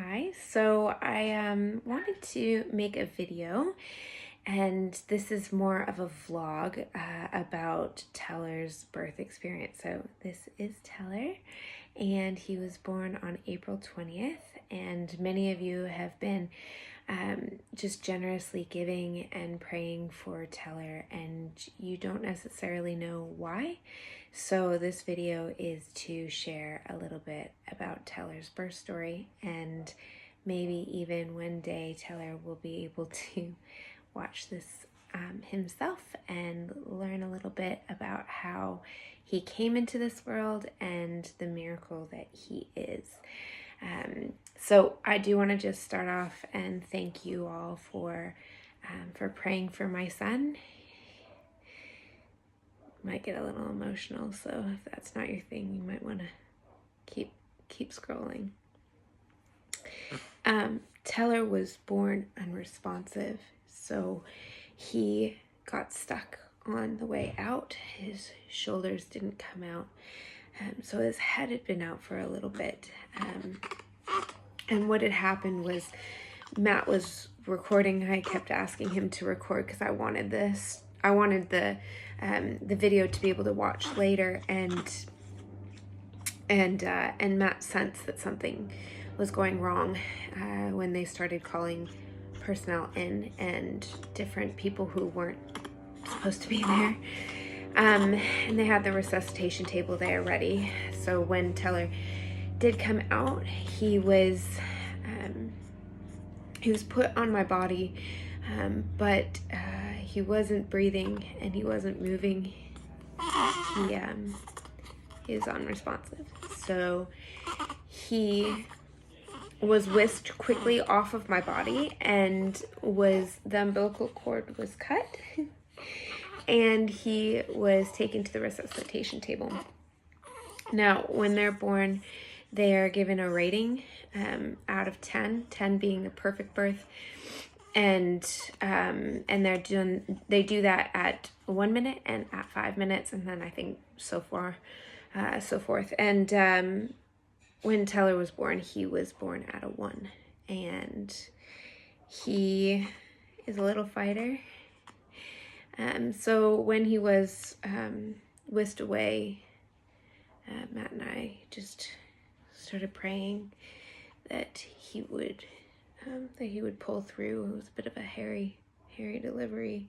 Hi, so I wanted to make a video, and this is more of a vlog about Teller's birth experience. So this is Teller, and he was born on April 20th, and many of you have been just generously giving and praying for Teller, and you don't necessarily know why. So this video is to share a little bit about Teller's birth story, and maybe even one day Teller will be able to watch this himself and learn a little bit about how he came into this world and the miracle that he is. So I do want to just start off and thank you all for praying for my son. Might get a little emotional, so if that's not your thing, you might want to keep scrolling. Teller was born unresponsive, so he got stuck on the way out. His shoulders didn't come out, so his head had been out for a little bit. And what had happened was Matt was recording. I kept asking him to record because I wanted the video to be able to watch later, and Matt sensed that something was going wrong when they started calling personnel in and different people who weren't supposed to be there. And they had the resuscitation table there ready. So when Teller did come out, he was put on my body, but he wasn't breathing and he wasn't moving. He was unresponsive. So he was whisked quickly off of my body, and the umbilical cord was cut and he was taken to the resuscitation table. Now, when they're born, they are given a rating out of 10, 10 being the perfect birth, and they do that at 1 minute and at 5 minutes, and then I think so forth. And when Teller was born, he was born at a 1, and he is a little fighter. So when he was whisked away, Matt and I just started praying that he would pull through. It was a bit of a hairy delivery,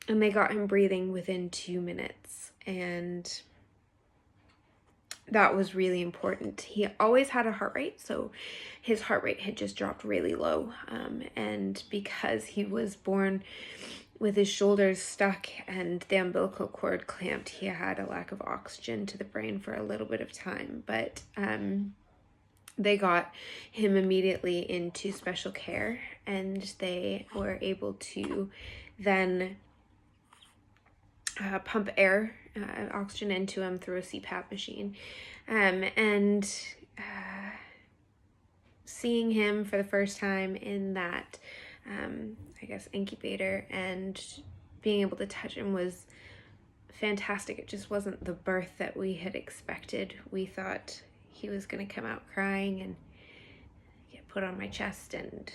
and they got him breathing within 2 minutes, and that was really important. He always had a heart rate, so his heart rate had just dropped really low, and because he was born with his shoulders stuck and the umbilical cord clamped, he had a lack of oxygen to the brain for a little bit of time. But they got him immediately into special care, and they were able to then pump oxygen into him through a CPAP machine. And seeing him for the first time in that incubator and being able to touch him was fantastic. It just wasn't the birth that we had expected. We thought he was going to come out crying and get put on my chest, and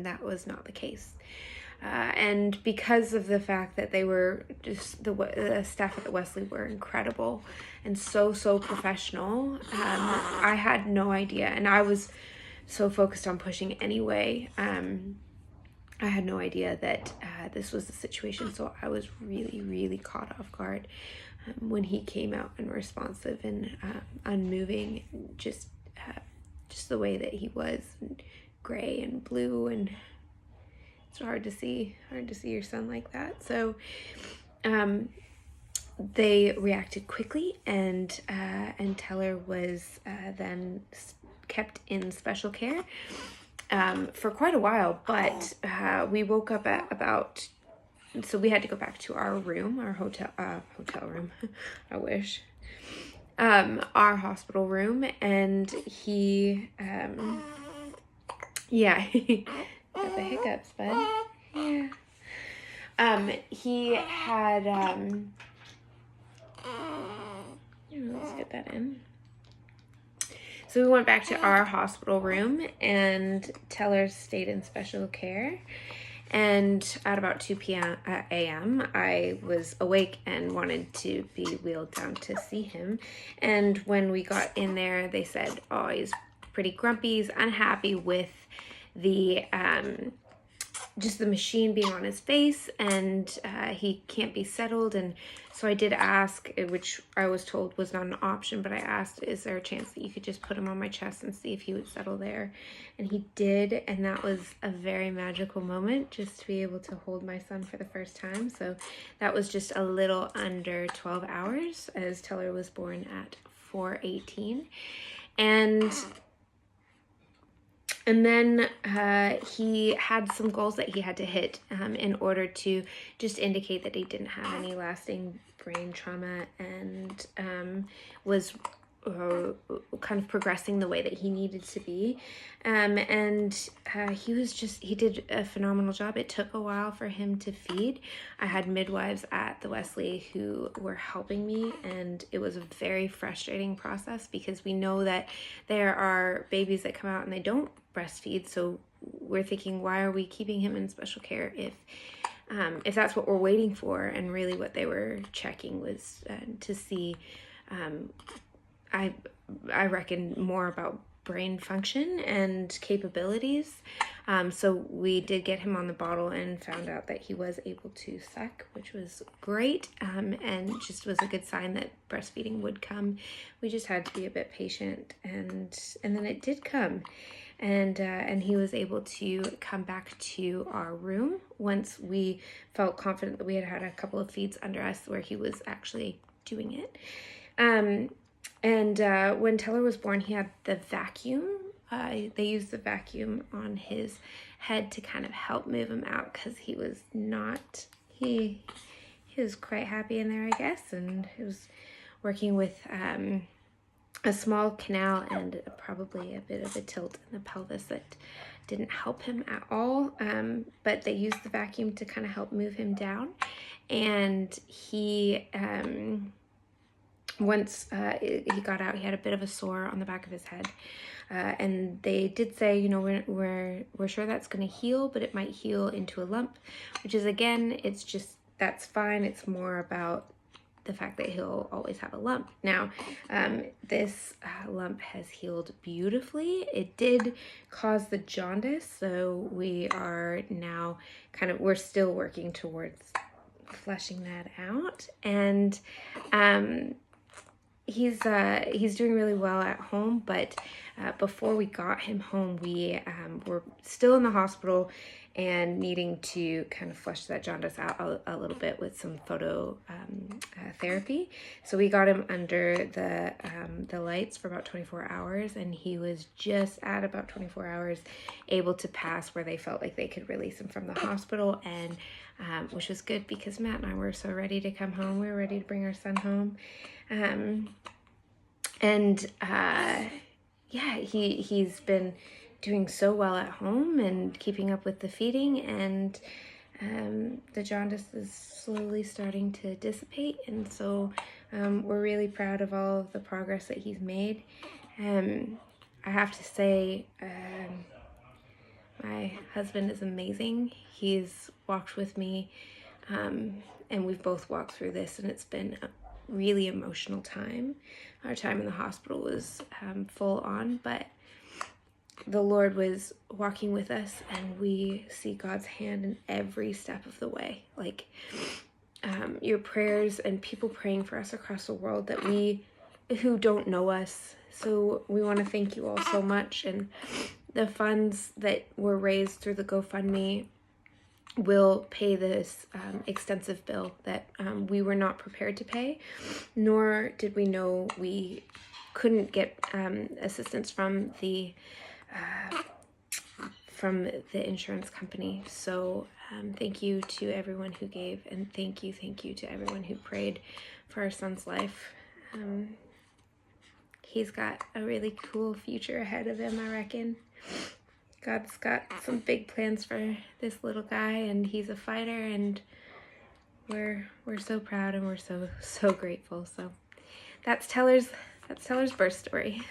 that was not the case. And because of the fact that they were just the staff at the Wesley were incredible and so professional, I had no idea, and I was so focused on pushing anyway. I had no idea that this was the situation, so I was really caught off guard when he came out unresponsive and unmoving, just the way that he was, and gray and blue, and it's hard to see your son like that. So they reacted quickly, and Teller was then kept in special care for quite a while, but we woke up at about, so we had to go back to our room, our hotel room, I wish, our hospital room, and he got the hiccups, bud. Yeah. He had let's get that in. So we went back to our hospital room, and Teller stayed in special care. And at about 2 a.m., I was awake and wanted to be wheeled down to see him. And when we got in there, they said, oh, he's pretty grumpy, he's unhappy with the just the machine being on his face, and he can't be settled. And so I did ask, which I was told was not an option, but I asked, is there a chance that you could just put him on my chest and see if he would settle there? And he did, and that was a very magical moment, just to be able to hold my son for the first time. So that was just a little under 12 hours, as Teller was born at 4:18. And then he had some goals that he had to hit in order to just indicate that he didn't have any lasting brain trauma, and was kind of progressing the way that he needed to be. He did a phenomenal job. It took a while for him to feed. I had midwives at the Wesley who were helping me, and it was a very frustrating process, because we know that there are babies that come out and they don't breastfeed. So we're thinking, why are we keeping him in special care if that's what we're waiting for? And really what they were checking was to see, I reckon, more about brain function and capabilities. So we did get him on the bottle and found out that he was able to suck, which was great, and just was a good sign that breastfeeding would come. We just had to be a bit patient, and then it did come. And he was able to come back to our room once we felt confident that we had had a couple of feeds under us where he was actually doing it. When Teller was born, he had the vacuum. They used the vacuum on his head to kind of help move him out, because he was he was quite happy in there, I guess, and he was working with a small canal and probably a bit of a tilt in the pelvis that didn't help him at all. But they used the vacuum to kind of help move him down. And he, once he got out, he had a bit of a sore on the back of his head. And they did say, you know, we're sure that's going to heal, but it might heal into a lump, which is, again, it's just, that's fine. It's more about the fact that he'll always have a lump. Now, this lump has healed beautifully. It did cause the jaundice, so we are now we're still working towards fleshing that out. And he's doing really well at home, but before we got him home, we were still in the hospital and needing to kind of flush that jaundice out a little bit with some photo therapy. So we got him under the lights for about 24 hours, and he was just at about 24 hours able to pass where they felt like they could release him from the hospital, and which was good, because Matt and I were so ready to come home. We were ready to bring our son home. He's been doing so well at home and keeping up with the feeding, and the jaundice is slowly starting to dissipate, and so we're really proud of all of the progress that he's made. I have to say, my husband is amazing. He's walked with me, and we've both walked through this, and it's been a really emotional time. Our time in the hospital was full on, but the Lord was walking with us, and we see God's hand in every step of the way. Like your prayers and people praying for us across the world who don't know us. So we want to thank you all so much. And the funds that were raised through the GoFundMe will pay this extensive bill that we were not prepared to pay, nor did we know we couldn't get assistance from the insurance company. So thank you to everyone who gave, and thank you to everyone who prayed for our son's life. He's got a really cool future ahead of him, I reckon. God's got some big plans for this little guy, and he's a fighter, and we're so proud, and we're so grateful. So that's Teller's birth story.